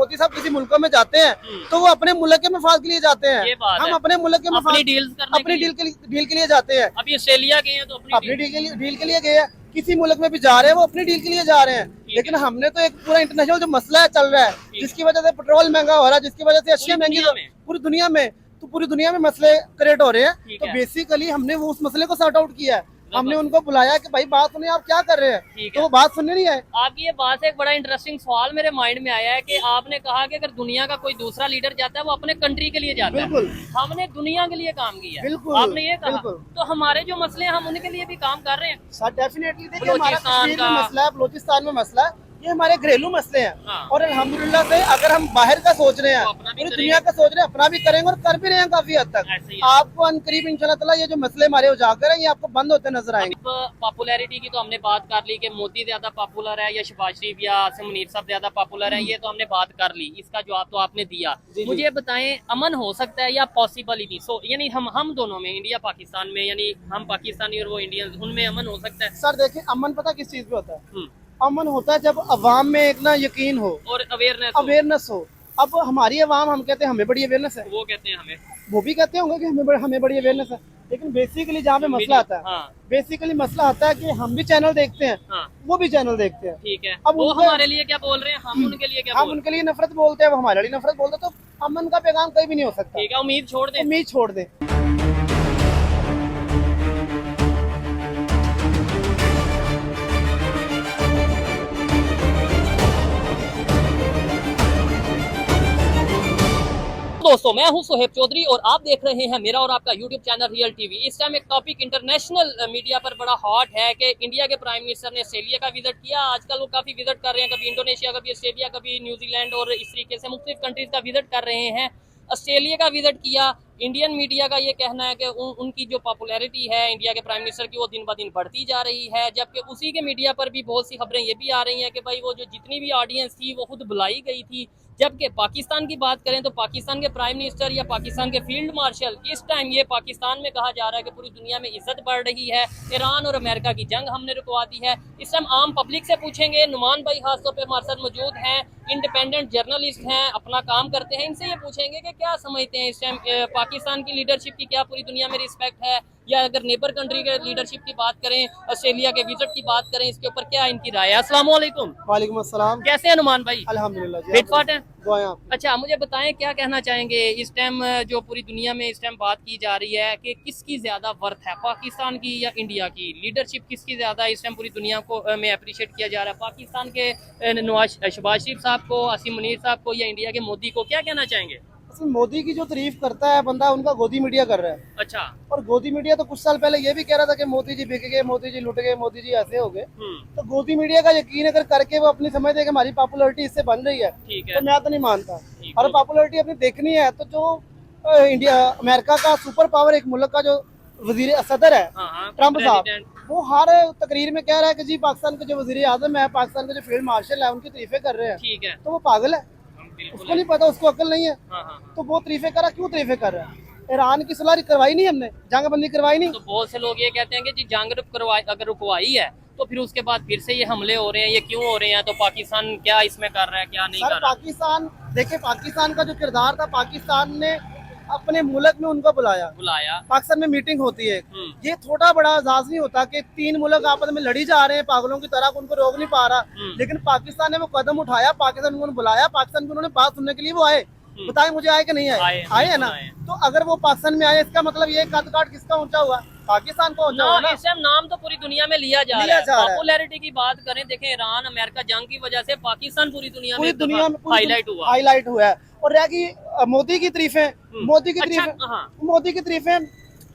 मोदी साहब किसी मुल्कों में जाते हैं तो वो अपने मुल्क के मफाद के लिए जाते हैं, हम अपने मुल्क के मफाद अपनी डील के लिए जाते हैं। अभी ऑस्ट्रेलिया गए हैं तो अपनी डील के लिए गए हैं, किसी मुल्क में भी जा रहे हैं वो अपनी डील के लिए जा रहे हैं। लेकिन हमने तो एक पूरा इंटरनेशनल जो मसला है चल रहा है, जिसकी वजह से पेट्रोल महंगा हो रहा है, जिसकी वजह से अशिया महंगी पूरी दुनिया में, तो पूरी दुनिया में मसले क्रिएट हो रहे हैं। तो बेसिकली हमने वो उस मसले को सॉर्ट आउट किया है, हमने उनको बुलाया कि भाई बात सुनिए, आप क्या कर रहे हैं, तो वो बात सुनने नहीं आए। आपकी ये बात से एक बड़ा इंटरेस्टिंग सवाल मेरे माइंड में आया है कि आपने कहा कि अगर दुनिया का कोई दूसरा लीडर जाता है वो अपने कंट्री के लिए जाता है, हमने दुनिया के लिए काम किया है, आपने ये कहा, तो हमारे जो मसले हैं हम उनके लिए भी काम कर रहे हैं। सर डेफिनेटली देखिए, हमारा कश्मीर में मसला है, बलोचिस्तान में मसला है, ये हमारे घरेलू मसले हैं। और अल्हम्दुलिल्लाह से अगर हम बाहर का सोच रहे हैं, पूरी दुनिया का सोच रहे हैं, अपना भी करेंगे और कर भी रहे हैं काफी हद तक। आपको अनकरीब इंशाल्लाह ताला ये जो मसले हमारे उजागर हैं ये आपको बंद होते नजर आएंगे। पॉपुलैरिटी की तो हमने बात कर ली कि मोदी ज्यादा पॉपुलर है या शहबाज शरीफ या आसिम मुनीर साहब ज्यादा पॉपुलर है, ये तो हमने बात कर ली, इसका जवाब तो आपने दिया। मुझे बताएं अमन हो सकता है या पॉसिबल ही नहीं? सो यानी हम दोनों में, इंडिया पाकिस्तान में, यानी हम पाकिस्तानी और वो इंडियन, उनमें अमन हो सकता है? सर देखिए, अमन पता किस चीज पे होता है? अमन होता है जब अवाम में एक ना यकीन हो और अवेयरनेस हो। अब हमारी अवाम, हम कहते हैं हमें बड़ी अवेयरनेस है, वो कहते हैं हमें, वो भी कहते होंगे कि हमें बड़ी अवेयरनेस है, लेकिन बेसिकली जहाँ पे मसला आता है, बेसिकली मसला आता है कि हम भी चैनल देखते हैं, वो भी चैनल देखते हैं। ठीक है, अब वो हमारे लिए क्या बोल रहे हैं, हम उनके लिए क्या, हम उनके लिए नफरत बोलते हैं, वो हमारे लिए नफरत बोलते हैं, तो अमन का पैगाम कहीं भी नहीं हो सकता। ठीक है, उम्मीद छोड़ दें, उम्मीद छोड़ दें। दोस्तों, मैं हूं सुहेब चौधरी और आप देख रहे हैं मेरा और आपका यूट्यूब चैनल रियल टीवी। इस टाइम एक टॉपिक इंटरनेशनल मीडिया पर बड़ा हॉट है कि इंडिया के प्राइम मिनिस्टर ने ऑस्ट्रेलिया का विजिट किया। आजकल वो काफी विजिट कर रहे हैं, कभी इंडोनेशिया, कभी ऑस्ट्रेलिया, कभी न्यूजीलैंड, और इस तरीके से मुख्तलिफ कंट्रीज का विजिट कर रहे हैं। ऑस्ट्रेलिया का विजिट किया। इंडियन मीडिया का ये कहना है कि उनकी जो पॉपुलैरिटी है इंडिया के प्राइम मिनिस्टर की, वो दिन ब दिन बढ़ती जा रही है, जबकि उसी के मीडिया पर भी बहुत सी खबरें ये भी आ रही हैं कि भाई वो जो जितनी भी ऑडियंस थी वो खुद बुलाई गई थी। जबकि पाकिस्तान की बात करें तो पाकिस्तान के प्राइम मिनिस्टर या पाकिस्तान के फील्ड मार्शल, इस टाइम ये पाकिस्तान में कहा जा रहा है कि पूरी दुनिया में इज्जत बढ़ रही है, ईरान और अमेरिका की जंग हमने रुकवा दी है। इस टाइम आम पब्लिक से पूछेंगे, नुमान भाई खासतौर पे हमारे साथ मौजूद हैं, इंडिपेंडेंट जर्नलिस्ट हैं, अपना काम करते हैं, इनसे ये पूछेंगे कि क्या समझते हैं इस टाइम पाकिस्तान की लीडरशिप की क्या पूरी दुनिया में रिस्पेक्ट है, या अगर नेबर कंट्री के लीडरशिप की बात करें, ऑस्ट्रेलिया के विजिट की बात करें, इसके ऊपर क्या इनकी राय है? अस्सलाम वालेकुम। वालेकुम अस्सलाम। कैसे हैं नुमान भाई? अल्हम्दुलिल्लाह जी, फिटफाट है। अच्छा, मुझे बताएं क्या कहना चाहेंगे इस टाइम जो पूरी दुनिया में इस टाइम बात की जा रही है कि किसकी ज्यादा वर्थ है, पाकिस्तान की या इंडिया की? लीडरशिप किसकी ज्यादा इस टाइम पूरी दुनिया को में अप्रिशिएट किया जा रहा है, पाकिस्तान के शहबाज शरीफ साहब को, आसिम मुनीर साहब को, या इंडिया के मोदी को? क्या कहना चाहेंगे? मोदी की जो तारीफ करता है बंदा, उनका गोदी मीडिया कर रहा है। अच्छा। और गोदी मीडिया तो कुछ साल पहले ये भी कह रहा था कि मोदी जी बिक गए, मोदी जी लुट गए, मोदी जी ऐसे हो गए। तो गोदी मीडिया का यकीन अगर करके वो अपनी समझते हैं कि हमारी पॉपुलैरिटी इससे बन रही है, तो मैं तो नहीं मानता। और पॉपुलैरिटी अपनी देखनी है तो जो इंडिया अमेरिका का सुपर पावर एक मुल्क का जो वजीर सदर है ट्रम्प साहब, वो हर तकरीर में कह रहा है कि जी पाकिस्तान के जो वजीर आजम है, पाकिस्तान के जो फील्ड मार्शल है, उनकी तारीफें कर रहे हैं। ठीक है, तो वो पागल है, उसको नहीं पता, उसको अकल नहीं है। तो वो तारीफें कर रहा, क्यों तारीफें कर रहा है? ईरान की सुलह करवाई नहीं हमने, जंगबंदी करवाई नहीं। तो बहुत से लोग ये कहते हैं कि जी जंग अगर रुकवाई है तो फिर उसके बाद फिर से ये हमले हो रहे हैं, ये क्यों हो रहे हैं? तो पाकिस्तान क्या इसमें कर रहा है, क्या नहीं कर रहा? पाकिस्तान देखिए, पाकिस्तान का जो किरदार था, पाकिस्तान ने अपने मुल्क में उनको बुलाया। पाकिस्तान में मीटिंग होती है, ये थोड़ा बड़ा एजाज नहीं होता कि तीन मुल्क आपस में लड़ी जा रहे हैं पागलों की तरह, उनको रोक नहीं पा रहा। लेकिन पाकिस्तान ने वो कदम उठाया, पाकिस्तान उन्होंने बुलाया, पाकिस्तान की उन्होंने बात सुनने के लिए वो आए। बताएं मुझे, आए कि नहीं आए? आए है ना। तो अगर वो पाकिस्तान में आए, इसका मतलब ये कद काट किसका ऊंचा हुआ? पाकिस्तान को ऊंचा हुआ ना। इस टाइम नाम तो पूरी दुनिया में लिया जा रहा है। पॉपुलैरिटी की बात करें, देखें ईरान अमेरिका जंग की वजह से पाकिस्तान पूरी दुनिया में हाईलाइट हुआ है। और रह मोदी की तारीफें, मोदी की तारीफें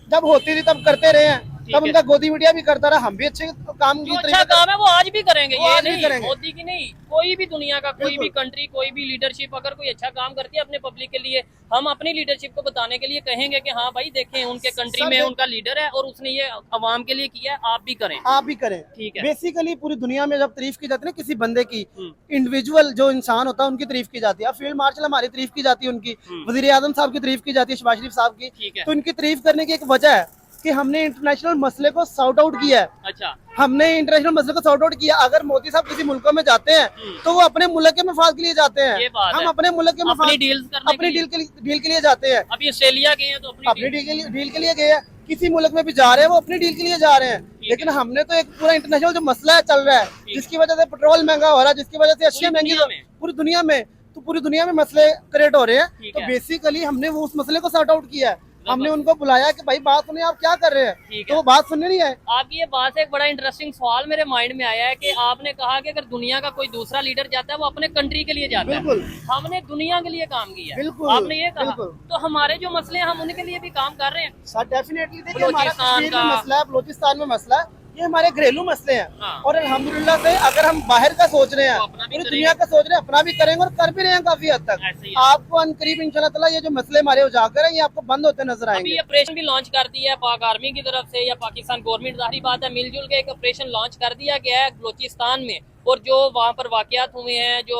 जब होती थी तब करते रहे हैं, तब उनका गोदी मीडिया भी करता रहा, हम भी अच्छे काम की अच्छा काम है वो आज भी करेंगे, ये नहीं करेंगे। मोदी की नहीं, कोई भी दुनिया का कोई भी कंट्री, कोई भी लीडरशिप अगर कोई अच्छा काम करती है अपने पब्लिक के लिए, हम अपनी लीडरशिप को बताने के लिए कहेंगे कि हाँ भाई देखें उनके कंट्री में उनका लीडर है और उसने ये अवाम के लिए किया है, आप भी करें। आप भी करें, ठीक है। बेसिकली पूरी दुनिया में जब तारीफ की जाती है ना किसी बंदे की, इंडिविजुअल जो इंसान होता है उनकी तारीफ की जाती है। फील्ड मार्शल हमारी तारीफ की जाती है, उनकी वजीर आजम साहब की तारीफ की जाती है, शहबाज शरीफ साहब की। तो उनकी तारीफ करने की एक वजह है कि हमने इंटरनेशनल मसले को सॉर्ट आउट किया है। अच्छा, हमने इंटरनेशनल मसले को सॉर्ट आउट किया। अगर मोदी साहब किसी मुल्कों में जाते हैं तो वो अपने मुल्क के मफाद के लिए जाते हैं, ये बात हम है। अपने मुल्क के अपनी डील्स करने अपनी के लिए। डील के लिए जाते हैं। अभी ऑस्ट्रेलिया गए हैं तो अपनी डील के लिए गए हैं, किसी मुल्क में भी जा रहे हैं वो अपनी डील के लिए जा रहे हैं। लेकिन हमने तो एक पूरा इंटरनेशनल जो मसला है चल रहा है, जिसकी वजह से पेट्रोल महंगा हो रहा है, जिसकी वजह से अशिया महंगी पूरी दुनिया में, तो पूरी दुनिया में मसले क्रिएट हो रहे हैं। तो बेसिकली हमने वो उस मसले को सॉर्ट आउट किया है। हमने उनको बुलाया कि भाई बात सुनिए, आप क्या कर रहे हैं, तो वो बात सुनने नहीं आए। आपकी ये बात से एक बड़ा इंटरेस्टिंग सवाल मेरे माइंड में आया है कि आपने कहा कि अगर दुनिया का कोई दूसरा लीडर जाता है वो अपने कंट्री के लिए जाता है, बिल्कुल हमने दुनिया के लिए काम किया है, बिल्कुल आपने ये कहा, तो हमारे जो मसले हैं हम उनके लिए भी काम कर रहे हैं। सर डेफिनेटली देखिए, हमारा कश्मीर में मसला है, बलोचिस्तान में मसला है, ये हमारे घरेलू मसले हैं। हाँ। और अल्हम्दुलिल्लाह से अगर हम बाहर का सोच रहे हैं, तो अपना भी पूरी करेंगे। दुनिया का सोच रहे हैं, अपना भी करेंगे और कर भी रहे हैं काफी हद तक। ऐसे ही है। आपको अनकरीब इंशाल्लाह ताला ये जो मसले हमारे उजागर हैं, ये आपको बंद होते नजर आएंगे। अभी ऑपरेशन भी लॉन्च कर दिया है पाक आर्मी की तरफ से या पाकिस्तान गवर्नमेंट, जाहिर बात है मिलजुल के एक ऑपरेशन लॉन्च कर दिया गया है बलोचिस्तान में। और जो वहाँ पर वाकयात हुए हैं, जो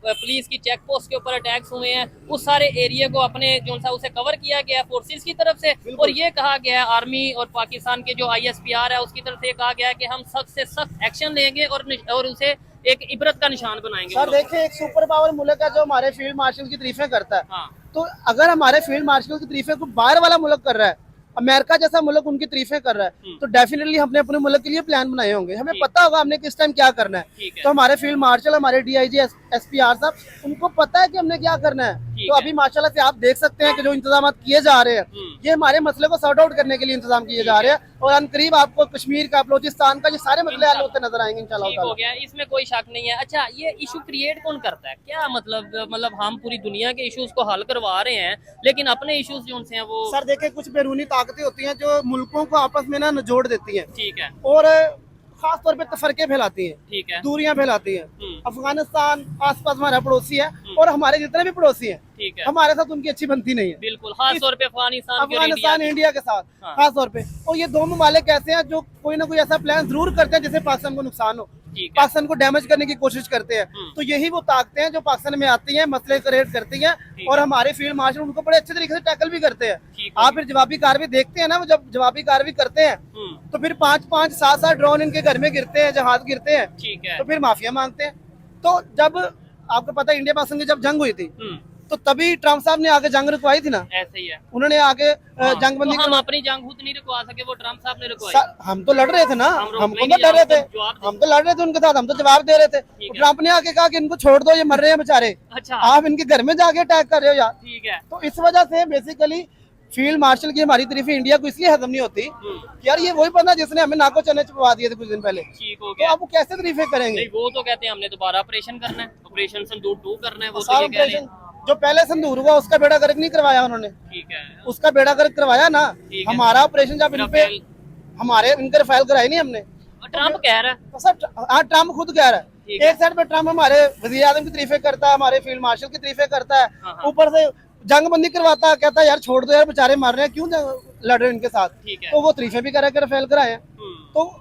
पुलिस की चेक पोस्ट के ऊपर अटैक्स हुए हैं, उस सारे एरिया को अपने जो सा उसे कवर किया गया है फोर्सेस की तरफ से। और ये कहा गया है आर्मी और पाकिस्तान के जो ISPR है उसकी तरफ से कहा गया है कि हम सख्त से सख्त एक्शन लेंगे और उसे एक इबरत का निशान बनाएंगे। सर देखिए, एक सुपर पावर मुल्क है जो हमारे फील्ड मार्शल की तारीफें करता है। हाँ। तो अगर हमारे फील्ड मार्शल की तारीफें को बाहर वाला मुल्क कर रहा है, अमेरिका जैसा मुल्क उनकी तारीफें कर रहा है, तो डेफिनेटली हमने अपने मुल्क के लिए प्लान बनाए होंगे। हमें पता होगा हमने किस टाइम क्या करना है। तो हमारे फील्ड मार्शल, हमारे DIG SPR साहब, उनको पता है कि हमने क्या करना है। तो अभी माशाल्लाह से आप देख सकते हैं कि जो इंतजाम किए जा रहे हैं, ये हमारे मसले को सॉर्ट आउट करने के लिए इंतजाम किए जा रहे हैं। और अनकरीब आपको कश्मीर का, बलोचिस्तान का, ये सारे मसले हल होते नजर आएंगे इंशाल्लाह। ठीक हो गया, इसमें कोई शक नहीं है। अच्छा, ये इशू क्रिएट कौन करता है, क्या मतलब हम पूरी दुनिया के इश्यूज को हल करवा रहे हैं, लेकिन अपने इश्यूज जो उनसे हैं वो। सर देखिए, कुछ बैरूनी ताकतें होती हैं जो मुल्कों को आपस में ना जोड़ देती हैं, ठीक है, और खास तौर पे तफरके फैलाती हैं, ठीक है, दूरियां फैलाती हैं। अफगानिस्तान आसपास हमारा पड़ोसी है, और हमारे जितने भी पड़ोसी हैं, ठीक है, हमारे साथ उनकी अच्छी बनती नहीं है। बिल्कुल, खास तौर पे अफगानिस्तान इंडिया के साथ हाँ। खास तौर पे। और ये दो ममालिक ऐसे हैं जो कोई ना कोई ऐसा प्लान जरूर करते हैं जिससे पाकिस्तान को नुकसान हो, ठीक है, पाकिस्तान को डैमेज करने की कोशिश करते हैं। तो यही वो ताकतें हैं जो पाकिस्तान में आती हैं, मसले क्रिएट करती हैं, और हमारे फील्ड मार्शल उनको बड़े अच्छे तरीके से टैकल भी करते हैं। आप फिर जवाबी कार्रवाई देखते हैं ना, वो जब जवाबी कार्रवाई करते हैं तो फिर 5-5, 7-7 ड्रोन इनके घर में गिरते हैं, जहाज गिरते हैं, ठीक है, तो फिर माफिया मांगते हैं। तो जब आपको पता है इंडिया पाकिस्तान की जब जंग हुई थी, तो तभी ट्रम्प साहब ने आगे जंग रुकवाई थी ना, ऐसे ही है। उन्होंने आगे जंग बंदी। तो हम अपनी जंग खुद नहीं रुकवा सके, वो ट्रम्प साहब ने रुकवाई। हम तो लड़ रहे थे ना, हमको तो डर रहे थे, हम तो लड़ रहे थे उनके साथ, हम तो जवाब दे रहे थे। ट्रम्प ने आके कहा कि इनको छोड़ दो, ये मर रहे हैं बेचारे, अच्छा, आप इनके घर में जाके अटैक कर रहे हो यार। ठीक है, तो इस वजह से बेसिकली फील्ड मार्शल की हमारी तारीफें इंडिया को इसलिए हजम नहीं होती कि यार ये वही बंदा जिसने हमें नाको चने चुपवा दिए थे कुछ दिन पहले, ठीक हो तो गया। आप वो कैसे तारीफें करेंगे? नहीं, वो तो कहते हैं हमने दोबारा ऑपरेशन करना है, ऑपरेशन संदूर 2 करना है, वो तो ये कह रहे हैं। जो पहले संदूर हुआ उसका बेड़ा गर्क नहीं करवाया उन्होंने, ठीक है, उसका बेड़ा गर्क करवाया ना। ठीक है। हमारा ऑपरेशन जब इन पे इनके रफाइल कराए नहीं हमने। ट्रम्प कह रहा है, तो सर हाँ, ट्रम्प खुद कह रहा है। एक साइड पे ट्रम्प हमारे वज़ीर आज़म की तारीफें करता है, हमारे फील्ड मार्शल की तारीफें करता है, ऊपर से जंगबंदी करवाता है, कहता है यार छोड़ दो यार, बेचारे मर रहे हैं, क्यों लड़ रहे हैं इनके साथ। तो वो तारीफें भी करा कर फेल कराए। तो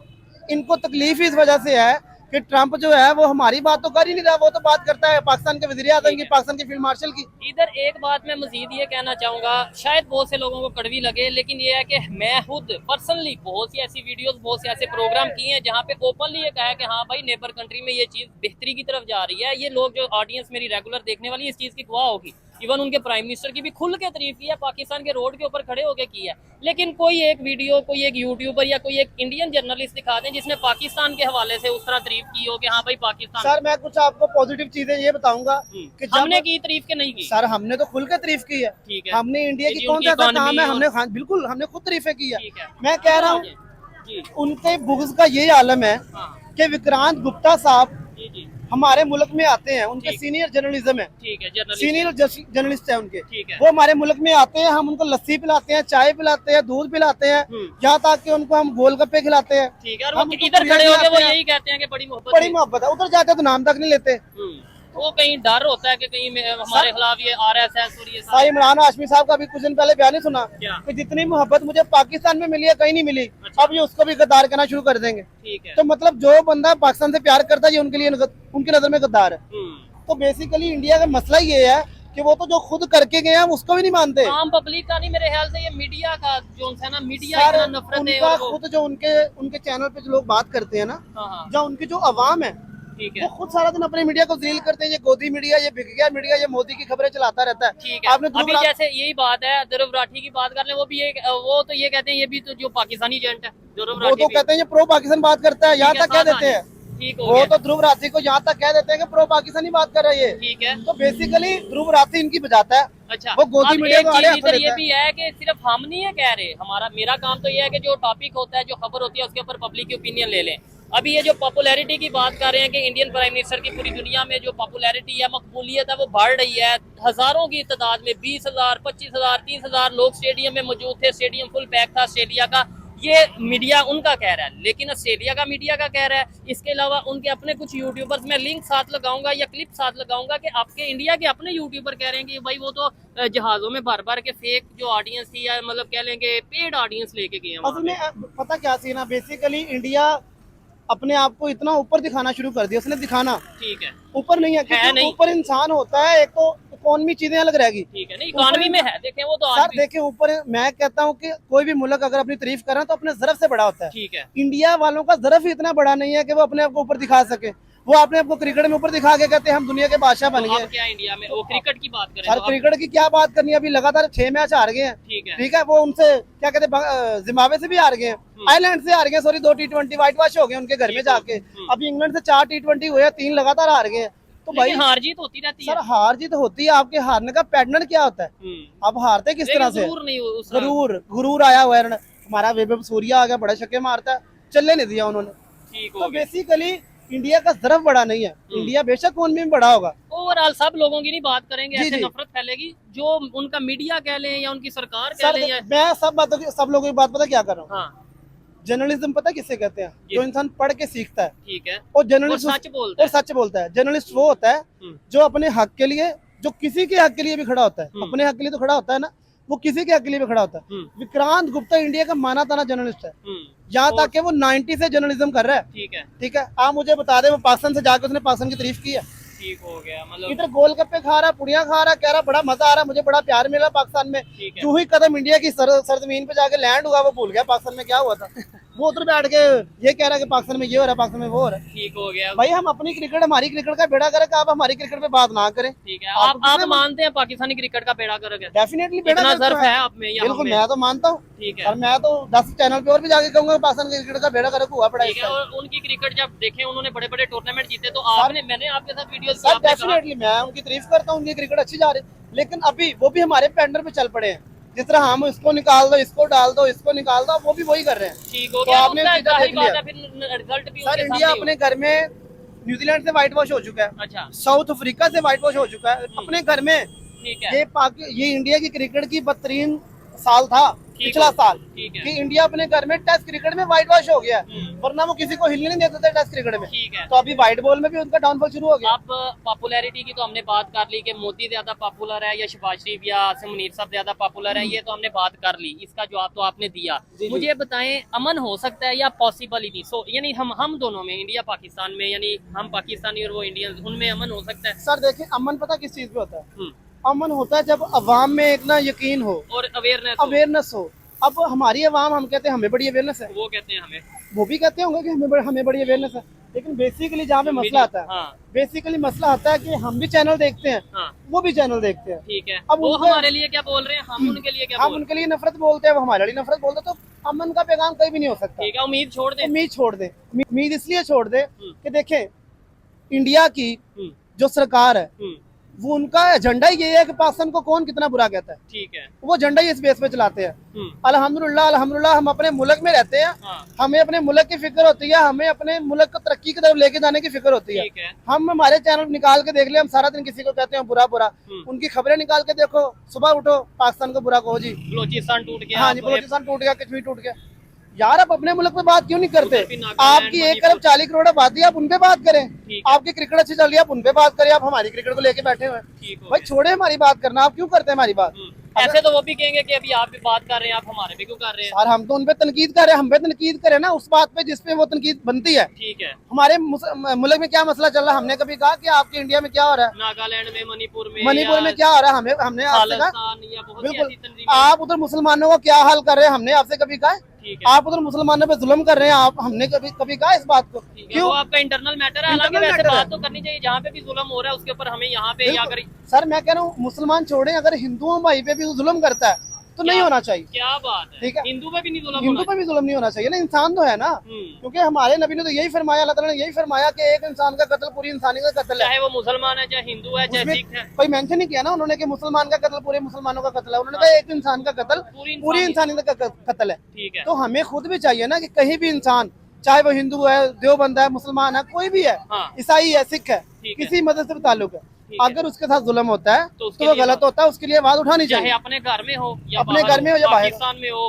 इनको तकलीफ इस वजह से है कि ट्रम्प जो है वो हमारी बात तो कर ही नहीं रहा, वो तो बात करता है पाकिस्तान के वज़ीर आज़म की, पाकिस्तान के फील्ड मार्शल की। इधर एक बात मैं मजीद ये कहना चाहूंगा, शायद बहुत से लोगों को कड़वी लगे, लेकिन ये है कि मैं खुद पर्सनली बहुत सी ऐसी वीडियोस, बहुत से ऐसे प्रोग्राम किए हैं जहाँ पे ओपनली ये कहा है कि हाँ भाई नेबर कंट्री में ये चीज़ बेहतरी की तरफ जा रही है। ये लोग जो ऑडियंस मेरी रेगुलर देखने वाली इस चीज़ की गवाह होगी। इवन उनके प्राइम मिनिस्टर की भी खुल के तारीफ की है, पाकिस्तान के रोड के ऊपर खड़े होकर की है। लेकिन कोई एक वीडियो, कोई एक यूट्यूबर या कोई एक इंडियन जर्नलिस्ट दिखा दें जिसने पाकिस्तान के हवाले से उस तरह तारीफ की हो कि हाँ भाई पाकिस्तान। सर मैं कुछ आपको पॉजिटिव चीजें ये बताऊंगा कि हमने की तारीफ के नहीं की। सर हमने तो खुल के तारीफ की है, ठीक है, हमने इंडिया की कौन सा काम है, हमने बिल्कुल हमने खुद तारीफें की है। मैं कह रहा हूँ उनके बुग़्ज़ का ये आलम है कि विक्रांत गुप्ता साहब हमारे मुल्क में आते हैं, उनके सीनियर जर्नलिज्म है, सीनियर जर्नलिस्ट है उनके, वो हमारे मुल्क में आते हैं, हम उनको लस्सी पिलाते हैं, चाय पिलाते हैं, दूध पिलाते हैं, यहाँ तक कि उनको हम गोलगप्पे खिलाते हैं। हम इधर खड़े होकर वो यही कहते हैं कि बड़ी मोहब्बत है, उधर जाते तो नाम तक नहीं लेते। वो कहीं डर होता है कि कहीं हमारे खिलाफ ये RSS और ये सारे इमरान हाशमी साहब का भी कुछ दिन पहले बयान नहीं सुना कि जितनी मोहब्बत मुझे पाकिस्तान में मिली है कहीं नहीं मिली। अच्छा। अब ये उसको भी गद्दार कहना शुरू कर देंगे। ठीक है। तो मतलब जो बंदा पाकिस्तान से प्यार करता है ये उनके लिए उनकी नजर में गद्दार है। तो बेसिकली इंडिया का मसला ये है कि वो तो जो खुद करके गए हैं उसको भी नहीं मानते। आम पब्लिक का नहीं, मेरे ख्याल से ये मीडिया का जो है ना, मीडिया सर, इतना नफरत है। उनका और वो खुद जो उनके चैनल पे जो लोग बात करते हैं ना, हाँ हाँ जो उनकी जो अवाम है, ठीक वो है खुद सारा दिन अपने मीडिया को जलील करते हैं। ये गोदी मीडिया, ये बिक गया मीडिया, ये मोदी की खबरें चलाता रहता है। ठीक है। आपने ध्रुव अभी रा- जैसे यही बात है, ध्रुव राठी की बात कर ले, वो भी एक, वो तो ये कहते हैं ये भी तो जो पाकिस्तानी एजेंट है ध्रुव वो राठी तो भी। कहते हैं ये प्रो पाकिस्तान बात करता है, यहाँ ठीक है, तक कह हाँ, देते हाँ, हैं। ठीक हो वो गया। तो ध्रुव राठी को यहाँ तक कह देते हैं कि प्रो पाकिस्तानी बात कर रही है। ठीक है, तो बेसिकली ध्रुव राठी इनकी बजाता है। अच्छा। वो गोदी अब मीडिया एक को आड़े चीज हाथों इधर ये लेता है। भी है कि सिर्फ हम नहीं है कह रहे, हमारा मेरा काम तो ये है कि जो टॉपिक होता है, जो खबर होती है, उसके ऊपर पब्लिक की ओपिनियन ले लें। अभी ये जो पॉपुलैरिटी की बात कर रहे हैं कि इंडियन प्राइम मिनिस्टर की पूरी दुनिया में जो पॉपुलैरिटी है, मकबूलियत है, वो बढ़ रही है। हजारों की तादाद में 20,000, 25,000, 30,000 लोग स्टेडियम में मौजूद थे। स्टेडियम फुल पैक था ऑस्ट्रेलिया का। ये मीडिया उनका कह रहा है, लेकिन ऑस्ट्रेलिया का मीडिया का कह रहा है। इसके अलावा उनके अपने कुछ यूट्यूबर्स, मैं लिंक साथ लगाऊंगा या क्लिप साथ लगाऊंगा कि आपके इंडिया के अपने यूट्यूबर कह रहे हैं कि भाई वो तो जहाजों में भर भर के फेक जो ऑडियंस थी, या मतलब कह लेंगे पेड ऑडियंस लेके गए हैं वहाँ असल पे। में पता क्या सीन है, बेसिकली इंडिया अपने आप को इतना ऊपर दिखाना शुरू कर दिया उसने। दिखाना ठीक है, ऊपर नहीं है, क्योंकि नहीं। ऊपर इंसान होता है, एक तो इकोनॉमी चीजें अलग रहेगी। ठीक है, नहीं इकोनॉमी में है, देखें वो तो आज सर भी। देखिए, ऊपर मैं कहता हूँ कि कोई भी मुल्क अगर अपनी तारीफ कर रहा है तो अपने ज़रफ से बड़ा होता है। ठीक है, इंडिया वालों का ज़रफ ही इतना बड़ा नहीं है कि वो अपने आप को ऊपर दिखा सके। वो अपने आप को क्रिकेट में ऊपर दिखा के कहते हैं हम दुनिया के बादशाह बन तो गए। अब क्या इंडिया में वो क्रिकेट की बात करें सर तो अब- क्रिकेट की क्या बात करनी है, अभी लगातार 6 मैच हार गए हैं। ठीक है, ठीक है, वो उनसे क्या कहते हैं, जिम्बाब्वे से भी हार गए हैं, आयरलैंड से हार गए, सॉरी 2 T20 व्हाइट वॉश हो गए उनके घर में जाके। अभी इंग्लैंड से 4 T20 हुए, 3 लगातार हार गए हैं। तो भाई लेकिन हार जीत होती रहती है। सर हार जीत होती है, आपके हारने का पैटर्न क्या होता है? आप हारते किस तरह से? जरूर नहीं उस तरह। गुरूर आया हुआ है। हमारा वैभव सूर्या आ गया, बड़ा छक्के मारता है, चलने नहीं दिया उन्होंने। ठीक तो हो गया। बेसिकली इंडिया का ज़रफ बड़ा नहीं है। इंडिया बेशक इकोनॉमी में बड़ा होगा। ओवरऑल सब लोगों की नहीं बात करेंगे, जी, ऐसे जी। नफरत फैलेगी। जो उनका मीडिया कह लें या उनकी सरकार कह सर लें या मैं सब लोगों की बात पता क्या कर रहा हूँ। हाँ जर्नलिज्म पता किससे कहते हैं? जो इंसान पढ़ के सीखता है ठीक है, और और जर्नलिस्ट सच बोलता और है। सच बोलता है। जर्नलिस्ट वो होता है जो अपने हक के लिए, जो किसी के हक के लिए भी खड़ा होता है। अपने हक के लिए तो खड़ा होता है ना, वो किसी के हक के लिए भी खड़ा होता है। विक्रांत गुप्ता इंडिया का माना ताना जर्नलिस्ट है, यहाँ तक कि वो 90 से जर्नलिज्म कर रहा है। ठीक है, ठीक है, आप मुझे बता दे, वो पाकिस्तान से जाकर उसने पाकिस्तान की तारीफ की है। ठीक हो गया। मतलब इधर गोलगप्पे खा रहा, पुड़िया खा रहा, कह रहा बड़ा मजा आ रहा, मुझे बड़ा प्यार मिला पाकिस्तान में। ठीक है, जो ही कदम इंडिया की सरजमीन पे जाके लैंड हुआ, वो भूल गया पाकिस्तान में क्या हुआ था। वो उधर बैठ के ये कह रहा है कि पाकिस्तान में ये हो रहा है, पाकिस्तान में वो हो रहा है। ठीक हो गया। भाई हम अपनी क्रिकेट, हमारी क्रिकेट का बेड़ा गर्क, आप हमारी क्रिकेट पे बात ना करें। ठीक है, आप मानते हैं पाकिस्तानी क्रिकेट का बेड़ा गर्क है? डेफिनेटली बेड़ा इतना गर्क ज़र्फ तो है आप में या हम बिल्कुल, में? मैं तो मानता हूँ। ठीक है, और मैं तो 10 चैनल पे और भी जाके कहूंगा पाकिस्तान की क्रिकेट का बेड़ा गर्क हुआ पड़ा ठीक है। है। और उनकी क्रिकेट जब देखें, उन्होंने बड़े बड़े टूर्नामेंट जीते, तो आपने, मैंने आपके साथ वीडियो सर डेफिनेटली मैं उनकी तारीफ करता हूँ, उनकी क्रिकेट अच्छी जा रही है। लेकिन अभी वो भी हमारे पैंडर पे चल पड़े हैं। जिस तरह हम इसको निकाल दो, इसको डाल दो, इसको निकाल दो, वो भी वही कर रहे हैं। ठीक हो तो गया। आपने उसका सीधा जाहिर देख बात लिया। है, फिर रिजल्ट भी सर उनके इंडिया सामने अपने घर में न्यूजीलैंड से व्हाइट वॉश हो चुका है, अच्छा साउथ अफ्रीका से व्हाइट वॉश हो चुका है अपने घर में। ठीक है, ये इंडिया की क्रिकेट की बदतरीन साल था पिछला साल, ठीक है, कि इंडिया अपने घर में टेस्ट क्रिकेट में व्हाइट वॉश हो गया, वरना वो किसी को हिलने नहीं देते थे टेस्ट क्रिकेट में। ठीक है। तो अभी व्हाइट बॉल में भी उनका डाउनफॉल शुरू हो गया। अब पॉपुलैरिटी की तो हमने बात कर ली कि मोदी ज्यादा पॉपुलर है या शहबाज शरीफ या आसिम मुनीर साहब ज्यादा पॉपुलर है, ये तो हमने बात कर ली, इसका जवाब तो आपने दिया। जी। मुझे बताएं, अमन हो सकता है या पॉसिबल ही नहीं? सो यानी हम दोनों में, इंडिया पाकिस्तान में, यानी हम पाकिस्तानी और वो इंडियन, उनमें अमन हो सकता है? सर देखिए, अमन पता किस चीज पे होता है? अमन होता है जब अवाम में एक ना यकीन हो और अवेयरनेस हो। अब हमारी अवाम, हम कहते हैं हमें बड़ी अवेयरनेस है, वो कहते हैं हमें, वो भी कहते होंगे कि हमें बड़ी अवेयरनेस है। लेकिन बेसिकली जहाँ पे मसला आता है, हाँ, बेसिकली मसला आता है कि हम भी चैनल देखते हैं, हाँ, वो भी चैनल देखते हैं। ठीक है। अब वो उनके- हमारे लिए क्या बोल रहे हैं, हम उनके लिए क्या हम बोल रहे उनके लिए नफरत बोलते हैं, वो हमारे लिए नफरत बोलते हैं। तो अमन का पैगाम कहीं भी नहीं हो हैं? सकता। ठीक है, उम्मीद छोड़ दें। उम्मीद छोड़ दे, उम्मीद इसलिए छोड़ दे कि देखें, इंडिया की जो सरकार है, वो उनका एजेंडा ही ये है कि पाकिस्तान को कौन कितना बुरा कहता है। ठीक है, वो एजेंडा ही इस बेस पे चलाते हैं। अल्हम्दुलिल्लाह अल्हम्दुलिल्लाह हम अपने मुल्क में रहते हैं, हाँ, हमें अपने मुल्क की फिक्र होती है, हमें अपने मुल्क को तरक्की की तरफ लेके जाने की फिक्र होती है। ठीक है, हम हमारे चैनल निकाल के देख ले, हम सारा दिन किसी को कहते हैं बुरा बुरा, उनकी खबरें निकाल के देखो, सुबह उठो पाकिस्तान को बुरा कहो जी, बलूचिस्तान टूट गया, हाँ जी बलूचिस्तान टूट गया, कश्मीर टूट गया। यार आप अपने मुल्क पे बात क्यों नहीं करते? उधर भी नागालैंड, आपकी 1 अरब 40 करोड़ आबादी, आप उन पे बात करें। ठीक है। आपकी क्रिकेट अच्छी चल रही है, आप उन पे बात करें। आप हमारी क्रिकेट को लेके बैठे हुए हैं, ठीक हो भाई गया। छोड़े हमारी बात करना, आप क्यों करते हैं हमारी बात? ऐसे तो वो भी कहेंगे कि अभी आप भी बात कर रहे हैं, आप हमारे भी क्यों कर रहे हैं? सर हम तो उन पे तनकीद कर रहे हैं, हम पे तनकीद करें ना उस बात पे जिसपे वो तनकीद बनती है। ठीक है। हमारे मुल्क में क्या मसला चल रहा है, हमने कभी कहा कि आपके इंडिया में क्या हो रहा है, नागालैंड में, मणिपुर में क्या हो रहा है, हमने आपसे कहा? खालिस्तान या बहुत सी बिल्कुल। ऐसी तंजीमें। आप उधर मुसलमानों को क्या हाल कर रहे हैं, हमने आपसे कभी कहा है? ठीक है। आप उधर मुसलमानों पे जुल्म कर रहे हैं, आप हमने कभी कभी कहा इस बात को? ठीक है, क्यों? वो आपका इंटरनल मैटर है, हालांकि Internal वैसे matter बात है। तो करनी चाहिए, जहाँ पे भी जुल्म हो रहा है उसके ऊपर हमें यहाँ पे या बिल्कुल। सर मैं कह रहा हूँ मुसलमान छोड़े, अगर हिंदुओं भाई पे भी जुल्म करता है तो नहीं होना चाहिए। क्या बात है, ठीक है। हिंदू पे भी नहीं जुल्म हिंदू होना पे भी जुल्म नहीं होना चाहिए ना, इंसान तो है ना। चाहिए। क्योंकि हमारे नबी ने तो यही फरमाया, अल्लाह ताला ने यही फरमाया कि एक इंसान का कत्ल पूरी इंसानी का कत्ल है। चाहे वो मुसलमान है, चाहे हिंदू है, चाहे उसमें सिख है, कोई मेंशन नहीं किया ना उन्होंने कि मुसलमान का कत्ल पूरे मुसलमानों का कत्ल है, उन्होंने कहा एक इंसान का कत्ल पूरी इंसानी का कत्ल है। ठीक है। तो हमें खुद भी चाहिए ना कि कहीं भी इंसान, चाहे वो हिंदू है, देवबंद है, मुसलमान है, कोई भी है, हाँ। ईसाई है, सिख है, ठीक है। किसी मदद से भी ताल्लुक है, ठीक है। अगर उसके साथ जुल्म होता है तो उसके तो वो लिए गलत होता है, उसके लिए आवाज उठानी चाहे चाहिए। अपने घर में हो या अपने बाहर घर में हो या बाहर हो। पाकिस्तान में हो,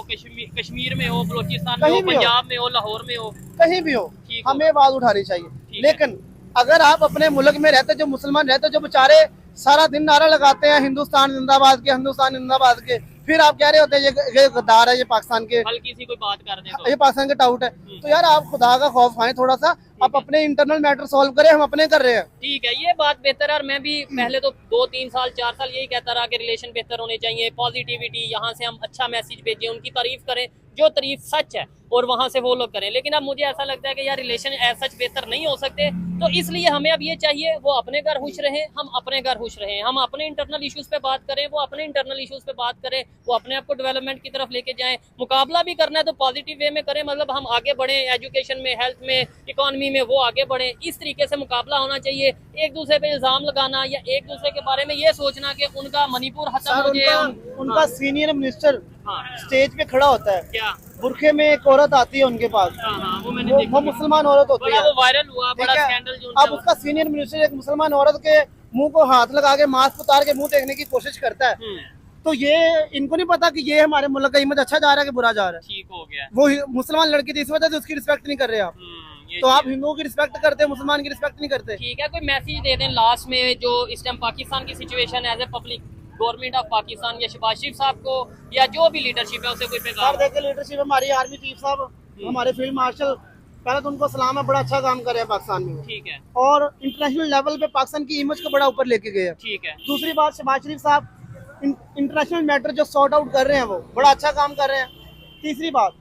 कश्मीर में हो, बलोचिस्तान में हो, कहीं भी हो। पंजाब में हो, लाहौर में हो, कहीं भी हो ठीक हो। हमें आवाज उठानी चाहिए। ठीक लेकिन अगर आप अपने मुल्क में रहते, जो मुसलमान रहते, जो बेचारे सारा दिन नारा लगाते हैं हिंदुस्तान जिंदाबाद के, हिंदुस्तान जिंदाबाद के, फिर आप कह रहे होते हैं ये गद्दार है, ये पाकिस्तान के, हल्की सी कोई बात कर दे तो ये पाकिस्तान के टाउट है, तो यार आप खुदा का खौफ खाएं थोड़ा सा, आप अपने इंटरनल मैटर सॉल्व करें, हम अपने कर रहे हैं। ठीक है, ये बात बेहतर है। और मैं भी पहले तो 2-3 साल 4 साल यही कहता रहा कि रिलेशन बेहतर होने चाहिए, पॉजिटिविटी, यहाँ से हम अच्छा मैसेज भेजें, उनकी तारीफ करें, जो तारीफ सच है और वहाँ से वो लोग करें। लेकिन अब मुझे ऐसा लगता है कि यार रिलेशन एज सच बेहतर नहीं हो सकते, तो इसलिए हमें अब ये चाहिए वो अपने घर खुश रहें, हम अपने घर खुश रहें, हम अपने इंटरनल इश्यूज पे बात करें, वो अपने इंटरनल इश्यूज पे बात करें, वो अपने आप को डेवलपमेंट की तरफ लेके जाएं। मुकाबला भी करना है तो पॉजिटिव वे में करें, मतलब हम आगे बढ़ें, एजुकेशन में, हेल्थ में, इकोनॉमी में वो आगे बढ़ें, इस तरीके से मुकाबला होना चाहिए। एक दूसरे पे इल्जाम लगाना या एक दूसरे के बारे में ये सोचना कि उनका मणिपुर खत्म हो जाए, उनका सीनियर मिनिस्टर हाँ, स्टेज पे खड़ा होता है, क्या, बुरखे में एक औरत आती है उनके पास, हाँ, वो मैंने वो मुसलमान औरत होती बड़ा है, वो वायरल हुआ, बड़ा ठीक है? स्कैंडल जो अब उसका सीनियर मिनिस्टर एक मुसलमान औरत के मुंह को हाथ लगा के मास्क उतार के मुंह देखने की कोशिश करता है, तो ये इनको नहीं पता कि ये हमारे मुल्क का इमेज अच्छा जा रहा है कि बुरा जा रहा है। ठीक हो गया। वो मुसलमान लड़की थी, इस वजह से उसकी रिस्पेक्ट नहीं कर रहे आप। तो आप हिंदुओं की रिस्पेक्ट करते हैं, मुसलमान की रिस्पेक्ट नहीं करते। ठीक है, कोई मैसेज दे दें लास्ट में, जो इस टाइम पाकिस्तान की situation as a public government of Pakistan या शहबाज शरीफ साहब को या जो भी लीडरशिप है उसे कोई पैगाम। सर देखिए लीडरशिप हमारी आर्मी चीफ साहब, हमारे फील्ड मार्शल, पहले तो उनको सलाम है, बड़ा अच्छा काम कर रहे हैं पाकिस्तान में, ठीक है, और इंटरनेशनल लेवल पे पाकिस्तान की इमेज को बड़ा ऊपर लेके गए हैं। ठीक है, दूसरी बात, शहबाज शरीफ साहब इंटरनेशनल मैटर जो सॉर्ट आउट कर रहे हैं वो बड़ा अच्छा काम कर रहे हैं। तीसरी बात,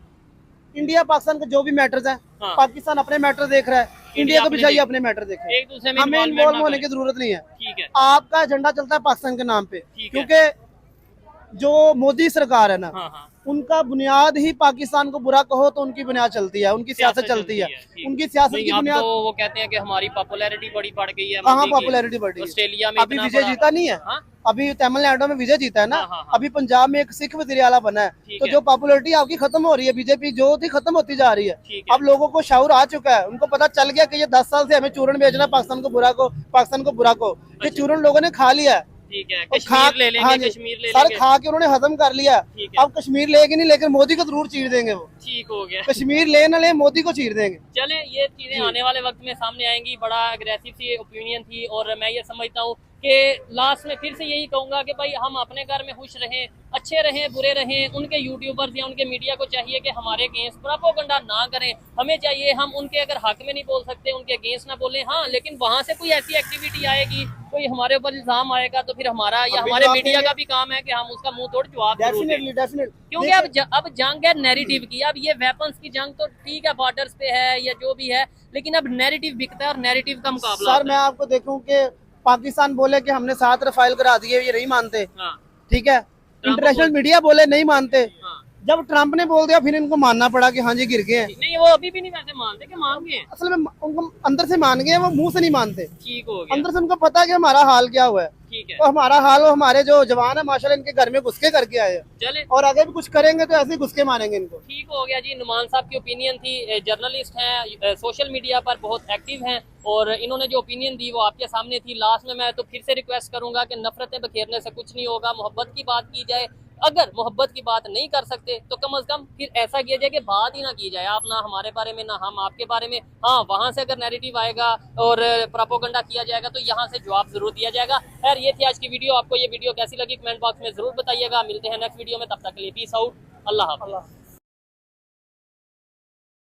इंडिया पाकिस्तान के जो भी मैटर्स हैं, हाँ। पाकिस्तान अपने मैटर देख रहा है, इंडिया को भी चाहिए अपने मैटर देखे, एक दूसरे में हमें involvement इन्वॉल्व ना होने करें। की जरूरत नहीं है। ठीक है, आपका एजेंडा चलता है पाकिस्तान के नाम पे, ठीक है। क्योंकि जो मोदी सरकार है ना, हाँ, हाँ, उनका बुनियाद ही पाकिस्तान को बुरा कहो तो उनकी बुनियाद चलती है, उनकी सियासत चलती है, ठीक। उनकी सियासत नहीं, की अब बुनियाद। तो वो कहते हैं कि हमारी पॉपुलैरिटी बड़ी बढ़ गई है, कहाँ मोदी की। पॉपुलैरिटी बढ़ी है? ऑस्ट्रेलिया में अभी इतना विजय बड़ा- जीता नहीं है, हाँ? अभी तमिलनाडु में विजय जीता है ना, हाँ, हाँ, हाँ। अभी पंजाब में एक सिख वज़ीर आला बना है, ठीक तो है। जो पॉपुलैरिटी आपकी खत्म हो रही है, बीजेपी जो थी खत्म होती जा रही है। ठीक है। अब लोगों को शऊर आ चुका है, उनको पता चल गया कि ये 10 साल से हमें चूरन बेचना, पाकिस्तान को बुरा को, पाकिस्तान को बुरा को, ये चूरन लोगों ने खा लिया है। ठीक है, और कश्मीर ले लेंगे, हाँ जी, कश्मीर ले सर लेंगे। खा के उन्होंने हजम कर लिया। ठीक है। अब कश्मीर लेके नहीं, लेकिन मोदी को जरूर चीर देंगे वो। ठीक हो गया। कश्मीर ले ना ले, मोदी को चीर देंगे। चले, ये चीजें आने वाले वक्त में सामने आएंगी। बड़ा अग्रेसिव सी ओपिनियन थी, और मैं ये समझता हूँ कि लास्ट में फिर से यही कहूंगा कि भाई हम अपने घर में खुश रहें, अच्छे रहें, बुरे रहें। उनके यूट्यूबर्स या उनके मीडिया को चाहिए कि हमारे अगेंस्ट प्रोपेगेंडा ना करें। हमें चाहिए हम उनके अगर हक में नहीं बोल सकते, उनके अगेंस्ट ना बोलें, हाँ, लेकिन वहां से कोई ऐसी एक्टिविटी आएगी, कोई हमारे ऊपर इल्जाम आएगा, तो फिर हमारा या हमारे मीडिया का भी काम है कि हम उसका मुंह तोड़ जवाब जरूर दें। डेफिनेटली क्योंकि अब जंग है नैरेटिव की। अब ये वेपन्स की जंग तो ठीक है, बॉर्डर्स पे है या जो भी है, लेकिन अब नैरेटिव बिकता है और नैरेटिव का मुकाबला सर मैं आपको देखूं कि पाकिस्तान बोले कि हमने 7 रफाइल करा दिए, ये नहीं मानते, हाँ, ठीक है। इंटरनेशनल मीडिया बोले नहीं मानते, हाँ। जब ट्रंप ने बोल दिया फिर इनको मानना पड़ा कि हाँ जी गिर गए हैं। नहीं, वो अभी भी नहीं वैसे मानते कि मान गए हैं। असल में उनको अंदर से मान गए हैं, वो मुंह से नहीं मानते। ठीक हो गया, अंदर से उनको पता है कि हमारा हाल क्या हुआ है, ठीक है। तो हमारा हाल, वो हमारे जो जवान है माशाल्लाह इनके घर में घुसके करके आए हैं, चले, और आगे भी कुछ करेंगे तो ऐसे ही घुसके मारेंगे इनको। ठीक हो गया जी। नुमान साहब की ओपिनियन थी, जर्नलिस्ट हैं, सोशल मीडिया पर बहुत एक्टिव हैं, और इन्होंने जो ओपिनियन दी वो आपके सामने थी। लास्ट में मैं तो फिर से रिक्वेस्ट करूंगा कि नफरतें बखेरने से कुछ नहीं होगा, मोहब्बत की बात की जाए, अगर मोहब्बत की बात नहीं कर सकते तो कम अज कम फिर ऐसा किया जाए कि बात ही ना की जाए, आप ना हमारे बारे में ना हम आपके बारे में। हाँ, वहां से अगर नैरेटिव आएगा और प्रोपोगंडा किया जाएगा तो यहाँ से जवाब जरूर दिया जाएगा। खैर, ये थी आज की वीडियो। आपको ये वीडियो कैसी लगी कमेंट बॉक्स में जरूर बताइएगा। मिलते हैं नेक्स्ट वीडियो में, तब तक के लिए पीस आउट, अल्लाह हाफ़िज़।